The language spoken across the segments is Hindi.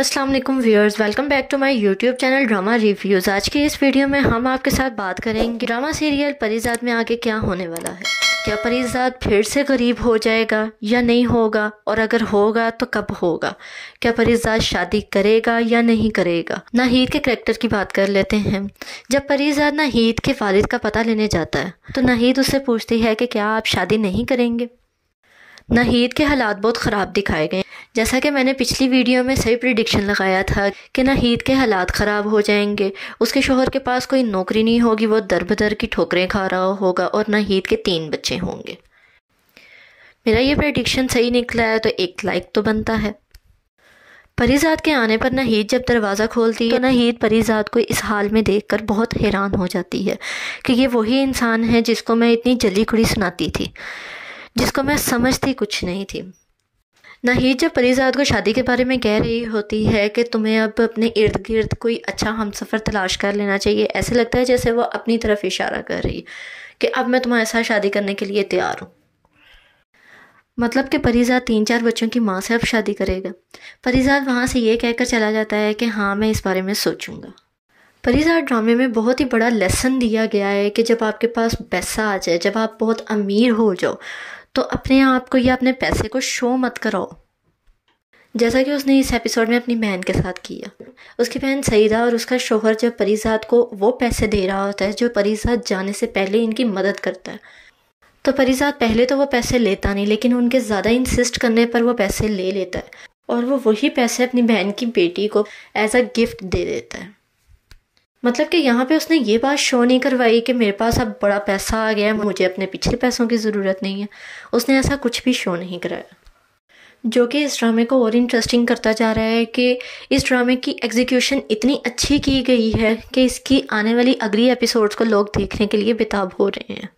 अस्सलाम वालेकुम viewers, welcome back to my YouTube channel drama reviews. आज की इस वीडियो में हम आपके साथ बात करेंगे ड्रामा सीरियल परीज़ाद में आगे क्या होने वाला है। क्या परीज़ाद फिर से गरीब हो जाएगा या नहीं होगा, और अगर होगा तो कब होगा। क्या परीज़ाद शादी करेगा या नहीं करेगा। नाहीद के करैक्टर की बात कर लेते हैं। जब परीज़ाद नाहीद के वालिद का पता लेने जाता है तो नाहीद उससे पूछती है कि क्या आप शादी नहीं करेंगे। नाहीद के हालात बहुत ख़राब दिखाए गए। जैसा कि मैंने पिछली वीडियो में सही प्रिडिक्शन लगाया था कि नाहीद के हालात ख़राब हो जाएंगे, उसके शोहर के पास कोई नौकरी नहीं होगी, वो दर बदर की ठोकरें खा रहा होगा और नाहीद के 3 बच्चे होंगे। मेरा ये प्रिडिक्शन सही निकला है तो एक लाइक तो बनता है। परीज़ाद के आने पर नाहीद जब दरवाज़ा खोलती है तो नाहीद परीज़ाद को इस हाल में देखकर बहुत हैरान हो जाती है कि ये वही इंसान है जिसको मैं इतनी जली खुड़ी सुनाती थी, जिसको मैं समझती कुछ नहीं थी। नाहीद जब परीज़ाद को शादी के बारे में कह रही होती है कि तुम्हें अब अपने इर्द गिर्द कोई अच्छा हमसफ़र तलाश कर लेना चाहिए, ऐसे लगता है जैसे वो अपनी तरफ इशारा कर रही कि अब मैं तुम्हारे साथ शादी करने के लिए तैयार हूँ। मतलब कि परीज़ाद 3-4 बच्चों की माँ से अब शादी करेगा। परीज़ाद वहाँ से ये कहकर चला जाता है कि हाँ, मैं इस बारे में सोचूंगा। परीज़ाद ड्रामे में बहुत ही बड़ा लेसन दिया गया है कि जब आपके पास पैसा आ जाए, जब आप बहुत अमीर हो जाओ, तो अपने आप को या अपने पैसे को शो मत कराओ, जैसा कि उसने इस एपिसोड में अपनी बहन के साथ किया। उसकी बहन सईदा और उसका शोहर जब परीज़ाद को वो पैसे दे रहा होता है जो परीज़ाद जाने से पहले इनकी मदद करता है, तो परीज़ाद पहले तो वो पैसे लेता नहीं, लेकिन उनके ज़्यादा इंसिस्ट करने पर वो पैसे ले लेता है और वो वही पैसे अपनी बहन की बेटी को एज अ गिफ्ट दे देता है। मतलब कि यहाँ पे उसने ये बात शो नहीं करवाई कि मेरे पास अब बड़ा पैसा आ गया है, मुझे अपने पिछले पैसों की ज़रूरत नहीं है। उसने ऐसा कुछ भी शो नहीं कराया, जो कि इस ड्रामे को और इंटरेस्टिंग करता जा रहा है कि इस ड्रामे की एग्जीक्यूशन इतनी अच्छी की गई है कि इसकी आने वाली अगली एपिसोड्स को लोग देखने के लिए बेताब हो रहे हैं।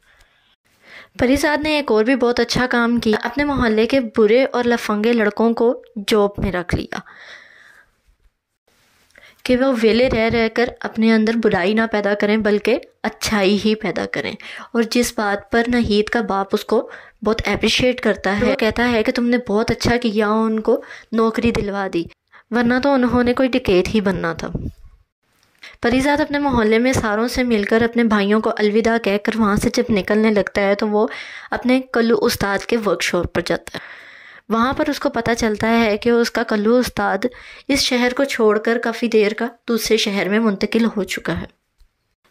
परीज़ाद ने एक और भी बहुत अच्छा काम किया, अपने मोहल्ले के बुरे और लफंगे लड़कों को जॉब में रख लिया कि वो वेले रह रहकर अपने अंदर बुराई ना पैदा करें बल्कि अच्छाई ही पैदा करें। और जिस बात पर नाहीद का बाप उसको बहुत अप्रिशिएट करता है, वो कहता है कि तुमने बहुत अच्छा किया, उनको नौकरी दिलवा दी, वरना तो उन्होंने कोई डकैत ही बनना था। परीज़ाद अपने मोहल्ले में सारों से मिलकर अपने भाइयों को अलविदा कहकर वहाँ से जब निकलने लगता है तो वो अपने कल्लू उस्ताद के वर्कशॉप पर जाता है। वहाँ पर उसको पता चलता है कि उसका कल्लू उस्ताद इस शहर को छोड़कर काफ़ी देर का दूसरे शहर में मुंतकिल हो चुका है,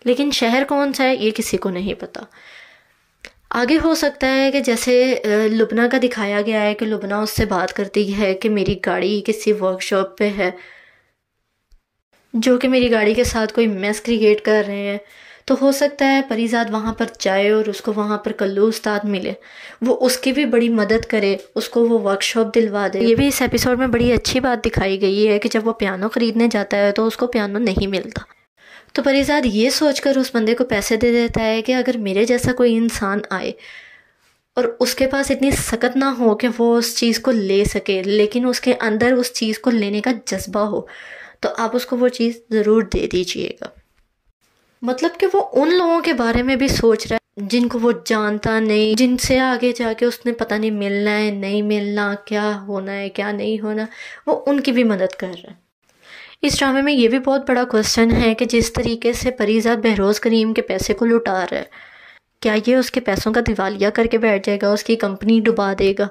लेकिन शहर कौन सा है ये किसी को नहीं पता। आगे हो सकता है कि जैसे लुबना का दिखाया गया है कि लुबना उससे बात करती है कि मेरी गाड़ी किसी वर्कशॉप पे है, जो कि मेरी गाड़ी के साथ कोई मेस क्रिएट कर रहे हैं, तो हो सकता है परीज़ाद वहाँ पर जाए और उसको वहाँ पर कल्लू उस्ताद मिले, वो उसकी भी बड़ी मदद करे, उसको वो वर्कशॉप दिलवा दे। ये भी इस एपिसोड में बड़ी अच्छी बात दिखाई गई है कि जब वो पियानो ख़रीदने जाता है तो उसको पियानो नहीं मिलता, तो परीज़ाद ये सोचकर उस बंदे को पैसे दे देता है कि अगर मेरे जैसा कोई इंसान आए और उसके पास इतनी सकत ना हो कि वो उस चीज़ को ले सके, लेकिन उसके अंदर उस चीज़ को लेने का जज्बा हो, तो आप उसको वो चीज़ ज़रूर दे दीजिएगा। मतलब कि वो उन लोगों के बारे में भी सोच रहा है जिनको वो जानता नहीं, जिनसे आगे जाके उसने पता नहीं मिलना है नहीं मिलना, क्या होना है क्या नहीं होना, वो उनकी भी मदद कर रहा है। इस ड्रामे में ये भी बहुत बड़ा क्वेश्चन है कि जिस तरीके से परीज़ाद बहरोज़ करीम के पैसे को लुटा रहा है, क्या ये उसके पैसों का दिवालिया करके बैठ जाएगा, उसकी कंपनी डुबा देगा,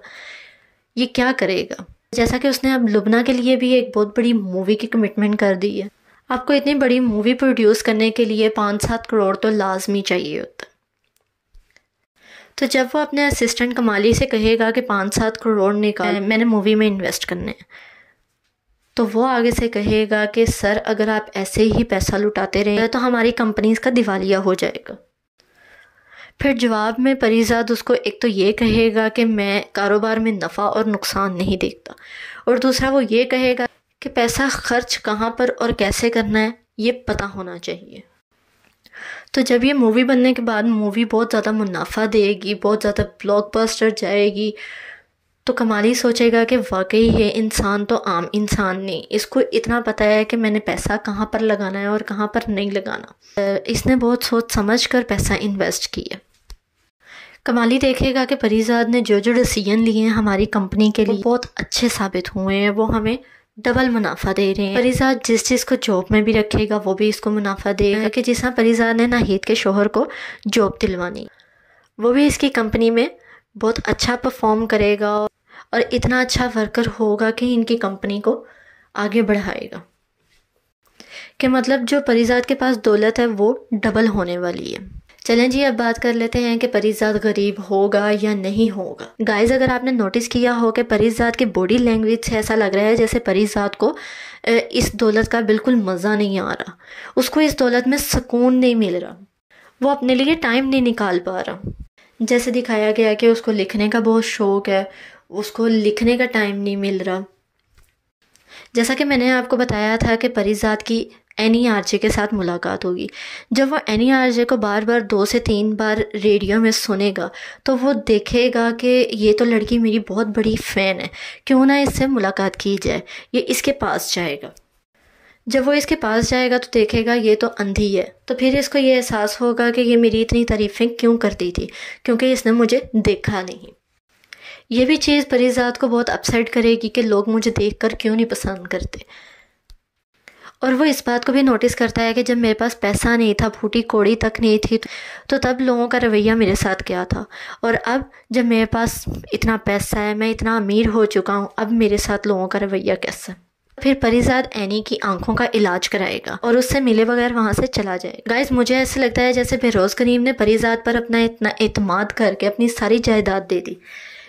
ये क्या करेगा। जैसा कि उसने अब लुबना के लिए भी एक बहुत बड़ी मूवी की कमिटमेंट कर दी है। आपको इतनी बड़ी मूवी प्रोड्यूस करने के लिए 5-7 करोड़ तो लाजमी चाहिए होता। तो जब वो अपने असिस्टेंट कमाली से कहेगा कि 5-7 करोड़ निकाल, मैंने मूवी में इन्वेस्ट करने हैं, तो वो आगे से कहेगा कि सर अगर आप ऐसे ही पैसा लुटाते रहे तो हमारी कंपनीज का दिवालिया हो जाएगा। फिर जवाब में परीज़ाद उसको एक तो ये कहेगा कि मैं कारोबार में नफ़ा और नुकसान नहीं देखता, और दूसरा वो ये कहेगा कि पैसा खर्च कहाँ पर और कैसे करना है ये पता होना चाहिए। तो जब ये मूवी बनने के बाद मूवी बहुत ज़्यादा मुनाफा देगी, बहुत ज़्यादा ब्लॉकबस्टर जाएगी, तो कमाली सोचेगा कि वाकई ये इंसान तो आम इंसान नहीं, इसको इतना पता है कि मैंने पैसा कहाँ पर लगाना है और कहाँ पर नहीं लगाना। इसने बहुत सोच समझ कर पैसा इन्वेस्ट किया। कमाली देखेगा कि परीज़ाद ने जो जो डिसीजन लिए हैं हमारी कंपनी के लिए बहुत अच्छे साबित हुए हैं, वो हमें डबल मुनाफा दे रहे हैं। परिजाद जिस चीज़ को जॉब में भी रखेगा वो भी इसको मुनाफा देगा, कि जिस तरह परिजाद ने नाहिद के शोहर को जॉब दिलवानी, वो भी इसकी कंपनी में बहुत अच्छा परफॉर्म करेगा और इतना अच्छा वर्कर होगा कि इनकी कंपनी को आगे बढ़ाएगा। कि मतलब जो परिजाद के पास दौलत है वो डबल होने वाली है। चलें जी, अब बात कर लेते हैं कि परिजाद गरीब होगा या नहीं होगा। गाइस, अगर आपने नोटिस किया हो कि परिजाद की बॉडी लैंग्वेज से ऐसा लग रहा है जैसे परिजाद को इस दौलत का बिल्कुल मज़ा नहीं आ रहा, उसको इस दौलत में सुकून नहीं मिल रहा, वो अपने लिए टाइम नहीं निकाल पा रहा। जैसे दिखाया गया कि उसको लिखने का बहुत शौक़ है, उसको लिखने का टाइम नहीं मिल रहा। जैसा कि मैंने आपको बताया था कि परिजाद की एनी आरजे के साथ मुलाकात होगी। जब वो एनी आरजे को बार बार 2 से 3 बार रेडियो में सुनेगा तो वो देखेगा कि ये तो लड़की मेरी बहुत बड़ी फ़ैन है, क्यों ना इससे मुलाकात की जाए। ये इसके पास जाएगा। जब वो इसके पास जाएगा तो देखेगा ये तो अंधी है, तो फिर इसको ये एहसास होगा कि ये मेरी इतनी तारीफ़ें क्यों करती थी, क्योंकि इसने मुझे देखा नहीं। ये भी चीज़ परिजाद को बहुत अपसेट करेगी कि लोग मुझे देखकर क्यों नहीं पसंद करते। और वो इस बात को भी नोटिस करता है कि जब मेरे पास पैसा नहीं था, फूटी कौड़ी तक नहीं थी, तो तब लोगों का रवैया मेरे साथ क्या था, और अब जब मेरे पास इतना पैसा है, मैं इतना अमीर हो चुका हूँ, अब मेरे साथ लोगों का रवैया कैसा। फिर परिजाद एनी की आंखों का इलाज कराएगा और उससे मिले बगैर वहाँ से चला जाएगा। गाइस, मुझे ऐसे लगता है जैसे बेरोज़ करीम ने परिजाद पर अपना इतना एतमाद करके अपनी सारी जायदाद दे दी,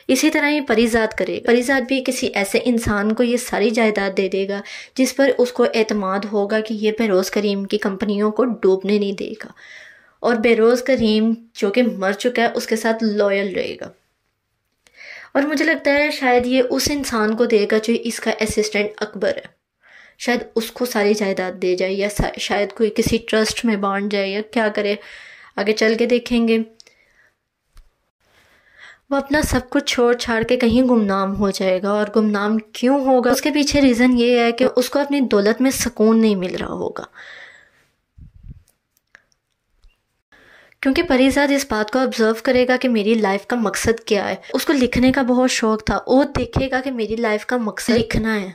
इसी तरह ही परिजाद करेगा। परिजाद भी किसी ऐसे इंसान को ये सारी जायदाद दे देगा जिस पर उसको एतमाद होगा कि ये बेरोज़ करीम की कंपनियों को डूबने नहीं देगा, और बेरोज़ करीम जो कि मर चुका है उसके साथ लॉयल रहेगा। और मुझे लगता है शायद ये उस इंसान को देगा जो इसका असिस्टेंट अकबर है, शायद उसको सारी जायदाद दे जाए, या शायद कोई किसी ट्रस्ट में बांट जाए, या क्या करे, आगे चल के देखेंगे। वो अपना सब कुछ छोड़ छाड़ के कहीं गुमनाम हो जाएगा, और गुमनाम क्यों होगा उसके पीछे रीज़न ये है कि उसको अपनी दौलत में सुकून नहीं मिल रहा होगा। क्योंकि परिजाद इस बात को ऑब्जर्व करेगा कि मेरी लाइफ का मकसद क्या है। उसको लिखने का बहुत शौक था, वो देखेगा कि मेरी लाइफ का मकसद लिखना है,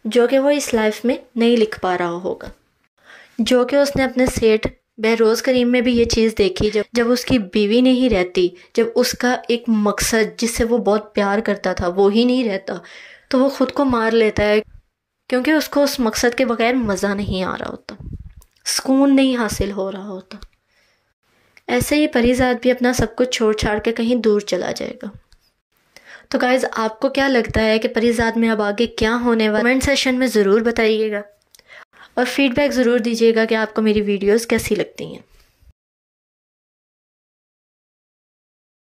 जो कि वो इस लाइफ में नहीं लिख पा रहा होगा। जो कि उसने अपने सेठ बेरोज़ करीम में भी ये चीज़ देखी, जब उसकी बीवी नहीं रहती, जब उसका एक मकसद जिससे वो बहुत प्यार करता था वो ही नहीं रहता, तो वो ख़ुद को मार लेता है, क्योंकि उसको उस मकसद के बगैर मज़ा नहीं आ रहा होता, सुकून नहीं हासिल हो रहा होता। ऐसे ही परिजाद भी अपना सब कुछ छोड़ छाड़ के कहीं दूर चला जाएगा। तो गाइज़, आपको क्या लगता है कि परिजाद में अब आगे क्या होने वाला? कमेंट सेशन में ज़रूर बताइएगा और फीडबैक ज़रूर दीजिएगा कि आपको मेरी वीडियोस कैसी लगती हैं।